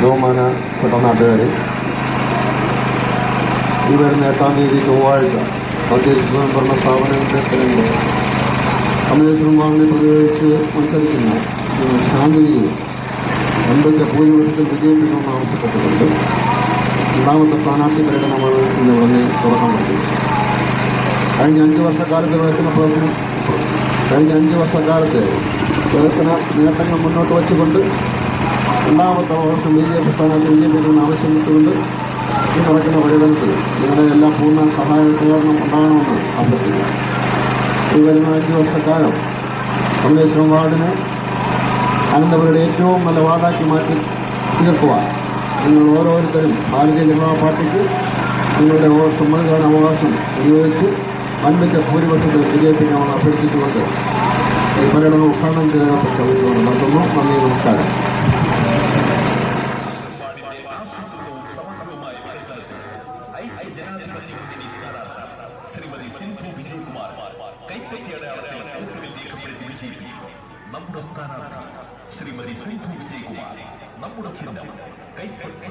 ബഹുമാനപ്പെട്ട നാട്ടുകാരെ, ഈ വരുന്ന 8-ാം തീയതി ചൊവ്വാഴ്ച തദ്ദേശ സ്വയംഭരണ സ്ഥാപനങ്ങളുടെ തെരഞ്ഞെടുപ്പ് കമ്മ്യൂണിസ്റ്റ് വിഭാഗങ്ങളെ പ്രതികരിച്ച് മത്സരിക്കുന്ന ശാന്തിയെ എന്തൊക്കെ ഭൂരിപക്ഷത്തിൽ വിജയിപ്പിക്കണമെന്ന് ആവശ്യപ്പെട്ടുകൊണ്ട് രണ്ടാമത്തെ സ്ഥാനാർത്ഥി പ്രകടനമാണ് ഇന്ന് ഇവിടെ തുടക്കം നൽകി. കഴിഞ്ഞ 5 വർഷക്കാലത്തെ വികസന നേട്ടങ്ങൾ മുന്നോട്ട് വച്ചുകൊണ്ട് രണ്ടാമത്തെ വർഷം BJP സ്ഥാനാർത്ഥി വിജയിപ്പിക്കണമെന്ന് ആവശ്യപ്പെട്ടുകൊണ്ട് ഈ നടക്കുന്ന പര്യടനത്തിൽ നിങ്ങളുടെ എല്ലാ പൂർണ്ണ സഹായ സഹകരണം ഉണ്ടാകണമെന്ന് അഭ്യർത്ഥിക്കുന്നു. ഈ വരുന്ന 5 വർഷക്കാലം കമ്മ്യൂണിസ്റ്റ് വാർഡിനെ അനന്തപുരയുടെ ഏറ്റവും നല്ല വാർഡാക്കി മാറ്റി തീർക്കുവാൻ നിങ്ങൾ ഓരോരുത്തരും ഭാരതീയ ജനതാ പാർട്ടിക്ക് നിങ്ങളുടെ സമ്മതിദാന അവകാശം ഉപയോഗിച്ച് വൻപിച്ച ഭൂരിപക്ഷത്തിൽ വിജയിപ്പിക്കാമെന്ന് അഭ്യർത്ഥിച്ചുകൊണ്ട് ഈ പര്യടനം ഉദ്ഘാടനം ചെയ്യാൻ ശ്രമിച്ചുകൊണ്ട് നടത്തുന്നു. നന്ദി, നമസ്കാരം. ശ്രീമതി സിന്ധു വിജയകുമാർ കൈപ്പറ്റിയുടെ നമ്മുടെ സ്ഥാനാർത്ഥി ശ്രീമതി സിന്ധു വിജയകുമാർ, നമ്മുടെ ചിഹ്നം കൈപ്പറ്റി.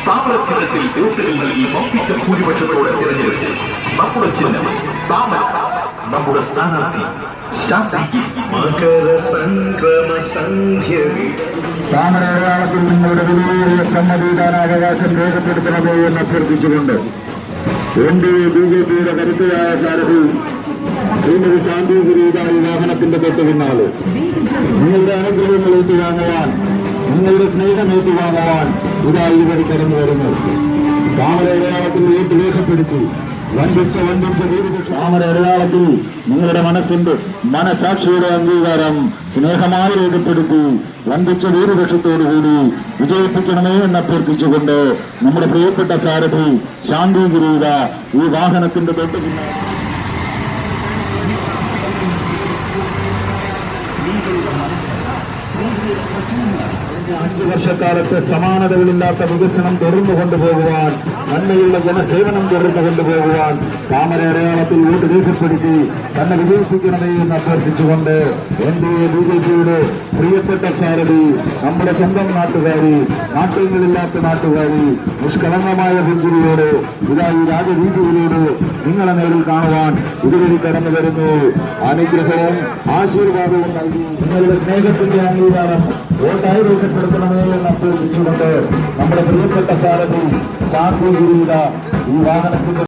താമര ചിഹ്നത്തിൽ വോട്ടുകൾ നൽകി വമ്പിച്ച ഭൂരിപക്ഷത്തോടെ തിരഞ്ഞെടുത്തു. നമ്മുടെ ചിഹ്നം താമര, നമ്മുടെ സ്ഥാനാർത്ഥി ശാന്തി. മകര സംക്രമ സംഖ്യവി താമരയാളത്തിൽ നിങ്ങളുടെ വിലയേറിയ സമ്മതിദാനാവകാശം രേഖപ്പെടുത്തണമേ എന്ന് അഭ്യർത്ഥിച്ചുകൊണ്ട് NDA BJPയുടെ കരുത്തയായ സാരഥി ശ്രീമതി ശാന്തി ഗിരീതായി വാഹനത്തിന്റെ തൊട്ട് പിന്നാലെ നിങ്ങളുടെ അനുഗ്രഹങ്ങൾ ഏറ്റുവാങ്ങുവാൻ, നിങ്ങളുടെ സ്നേഹം ഏറ്റുവാങ്ങുവാൻ ഇതായി വഴി കടന്നു വരുന്നു. താമരയാളത്തിൽ വോട്ട് രേഖപ്പെടുത്തി വൻപിച്ച ഭൂരിപക്ഷം താമര അടയാളത്തിൽ നിങ്ങളുടെ മനസാക്ഷിയുടെ അംഗീകാരം സ്നേഹമായി രേഖപ്പെടുത്തി വൻപിച്ച ഭൂരിപക്ഷത്തോടുകൂടി വിജയിപ്പിക്കണമേ എന്ന് അഭ്യർത്ഥിച്ചുകൊണ്ട് നമ്മുടെ പ്രിയപ്പെട്ട സാരഥി ശാന്തി ഗിരീത ഈ വാഹനത്തിന്റെ തൊട്ട് പിന്നാലെ 5 വർഷക്കാലത്ത് സമാനതകളില്ലാത്ത വികസനം തുടർന്നു കൊണ്ടുപോകുവാൻ, നന്മയുള്ള ജനസേവനം തുടർന്നു കൊണ്ടുപോകുവാൻ താമര അടയാളത്തിൽ വോട്ട് രേഖപ്പെടുത്തി തന്നെ വിജയിപ്പിക്കണമേ എന്ന് അഭ്യർത്ഥിച്ചുകൊണ്ട് NDA BJPയുടെ പ്രിയപ്പെട്ട സാരഥി, നമ്മുടെ സ്വന്തം നാട്ടുകാരി, നാട്യങ്ങളില്ലാത്ത നാട്ടുകാരി, നിഷ്കളങ്കമായ പുഞ്ചിരിയോട് ഇതായി രാജരീതിയിലൂടെ നിങ്ങളെ നേരിൽ കാണുവാൻ ഇതുവഴി കടന്നു വരുന്നു. അനുഗ്രഹവും ആശീർവാദവും നൽകി നിങ്ങളുടെ സ്നേഹത്തിന്റെ അംഗീകാരം വോട്ടായി രേഖപ്പെടുത്തണമേ എന്ന് അഭ്യർത്ഥിച്ചുകൊണ്ട് നമ്മുടെ പ്രിയപ്പെട്ട സാരഥി ശാന്തി ഗിരീത ഈ വാഹനത്തിന്റെ